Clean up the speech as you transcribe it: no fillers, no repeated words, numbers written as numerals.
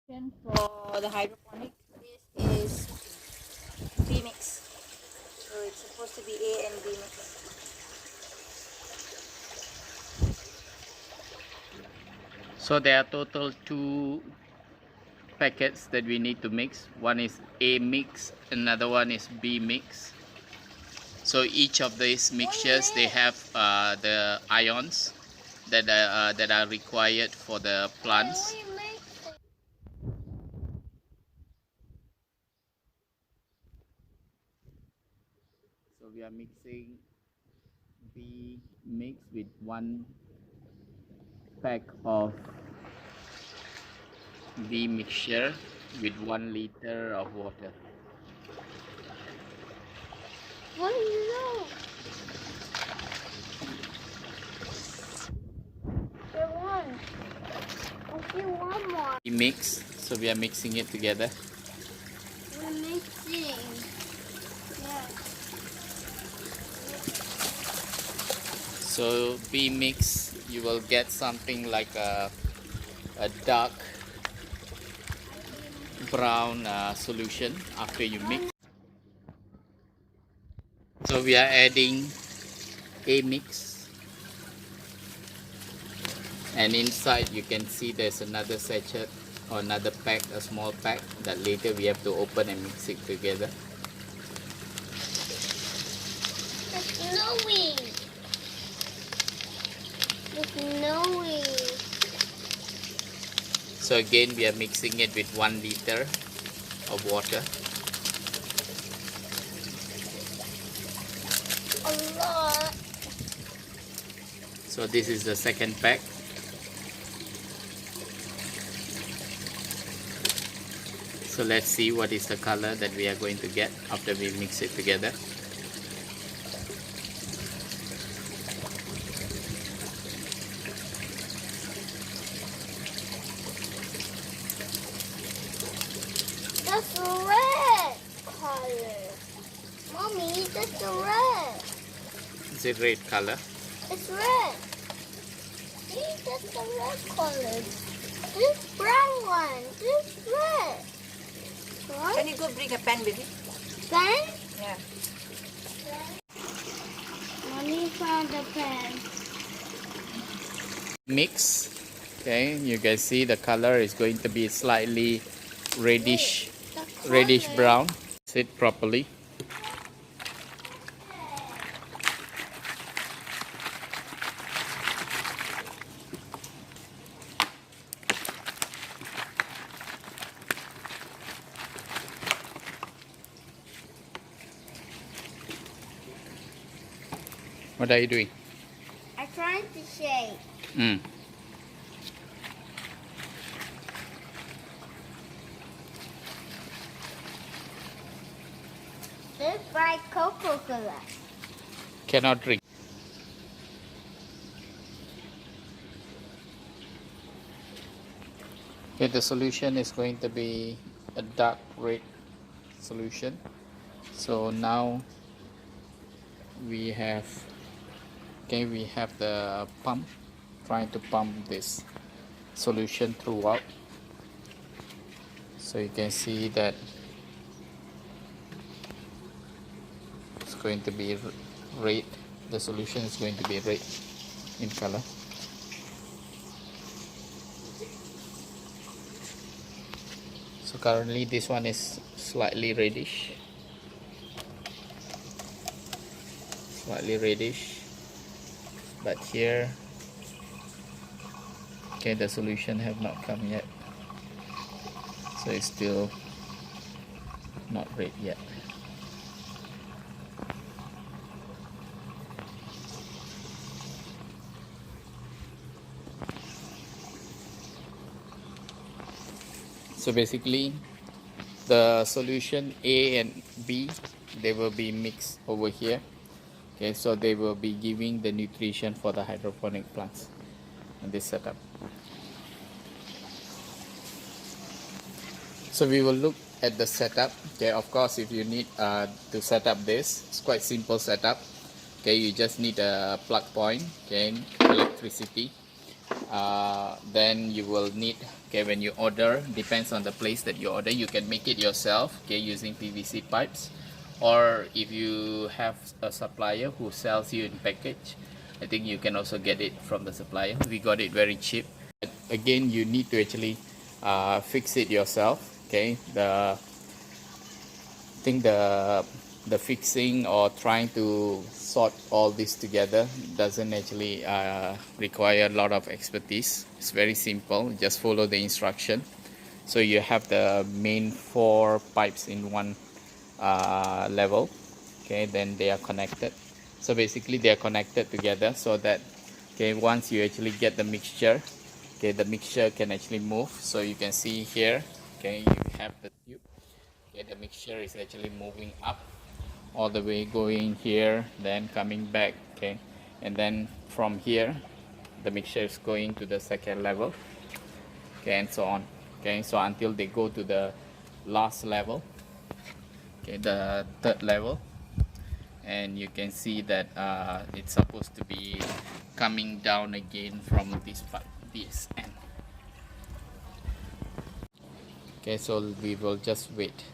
For the hydroponic, this is B mix. So it's supposed to be A and B mix. So there are total 2 packets that we need to mix. One is A mix, another one is B mix. So each of these mixtures, they have the ions that are required for the plants. So we are mixing B mix with 1 pack of B mixture with 1 liter of water. What do you know? There one. I see one more. B mix. So we are mixing it together. We're mixing. Yeah. So B mix, you will get something like a dark brown solution after you mix. So we are adding A mix, and inside you can see there's another sachet or another pack, a small pack that later we have to open and mix it together. It's snowing. It's snowing. So again we are mixing it with 1 liter of water. A lot. So this is the second pack. So let's see what is the color that we are going to get after we mix it together. That's red color. Mommy, that's red. Is it red color? It's red. See, that's the red color. This brown one. This red. Right? Can you go bring a pen, baby? Pen? Yeah. Mommy found the pen. Mix. Okay, you guys see the color is going to be slightly reddish, reddish brown. Mix it properly. What are you doing? I'm trying to shake. This bright Coca-Cola. Cannot drink. Okay, the solution is going to be a dark red solution. So now we have the pump trying to pump this solution throughout. So you can see that it's going to be red. The solution is going to be red in color. So currently this one is slightly reddish, but here, okay, the solution have not come yet, so it's still not red yet. So basically the solution A and B, they will be mixed over here. Okay, so they will be giving the nutrition for the hydroponic plants in this setup. So we will look at the setup. Okay, of course, if you need to set up this, it's quite simple setup. Okay, you just need a plug point, okay, electricity, then you will need, okay, when you order, depends on the place that you order, you can make it yourself, okay, using PVC pipes, or if you have a supplier who sells you in package, I think you can also get it from the supplier. We got it very cheap. But again, you need to actually fix it yourself, okay. The fixing or trying to sort all this together doesn't actually require a lot of expertise. It's very simple, just follow the instruction. So you have the main 4 pipes in one level, okay, then they are connected. So basically they are connected together so that, okay, once you actually get the mixture, okay, the mixture can actually move. So you can see here, okay, you have the tube, okay, the mixture is actually moving up all the way, going here, then coming back, okay, and then from here the mixture is going to the second level, okay, and so on, okay, so until they go to the last level, okay, the third level, and you can see that it's supposed to be coming down again from this part, this end. Okay, so we will just wait.